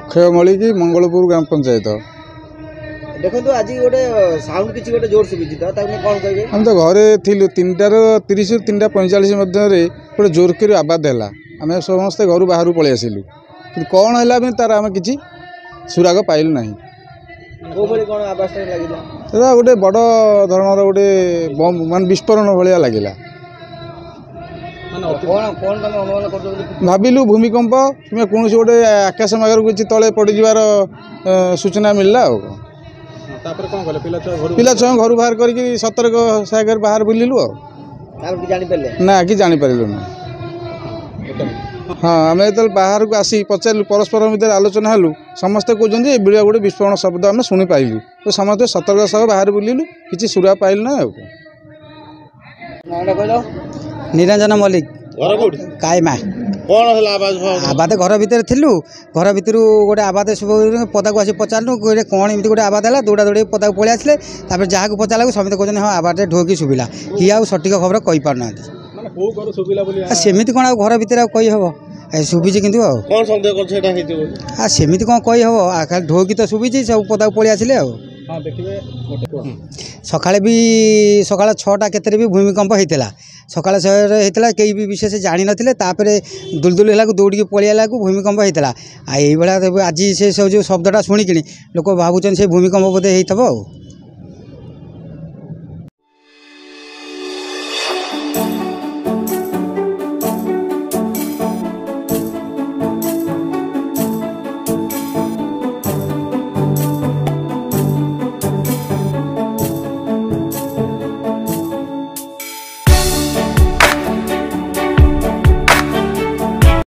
अक्षयमली की मंगलपुर ग्राम पंचायत। देखो आज गोटे साउंड किसी गोटे जोर सुबी तो कौन कहे हम तो घरे थिलु 3:30 3:45 मध्य गोटे जोर कर आवाज है आम समस्ते घर बाहर पलि आसिलु कि कौन है तार आम कि सुराग पाइलु ना गोटे बड़ धरणर गोटे मान विस्फोरण भाया लगे भाविलु भूमिकंप कि कौन गोटे आकाश मार्ग किसी तले पड़ार सूचना मिलला पिला छुआ घर बाहर करके सतर्क सहायक बाहर बुलिलु ना कि जापारू ना। हाँ आम जो बाहर को आसी पचारू परस्पर मध्य आलोचना हलु समस्ते कहते भाया गोटे विस्फोरण शब्द आम शुणी पाइलु तो समस्त सतर्क सह बाहर बुलिलु किसी सुरा पाइलु ना। निरंजन मल्लिक कायमा आबाद घर भितर थिलु घर भितर गोटे आबाद शुभ पदा को आसी पचारू गोटे कौन एमती गोटे आबाद है दौड़ा दौड़ी पदा को पलि आसे जहाँ को पचारा समस्त कहते हाँ आबाद ढोकी शुभिला कि आउ सठिक खबर कही पारना सेमती कौन घर भितर कही हम शुभिची कि सेमती कौन कही हम ढोकी तो शुभिची सब पदा को पलि आसिले सकाଳେ भी सकाळ 6टा केतरे भी भूमिकंप होता सकाळ होता कई भी विशेष जानी नथिले तापरे दुलदुल है दौड़ी पलि आला भूमिकंप होता आई आज से सब जो शब्दटा शुणिकी लोक भावुन से भूमिकंप बोधे होता।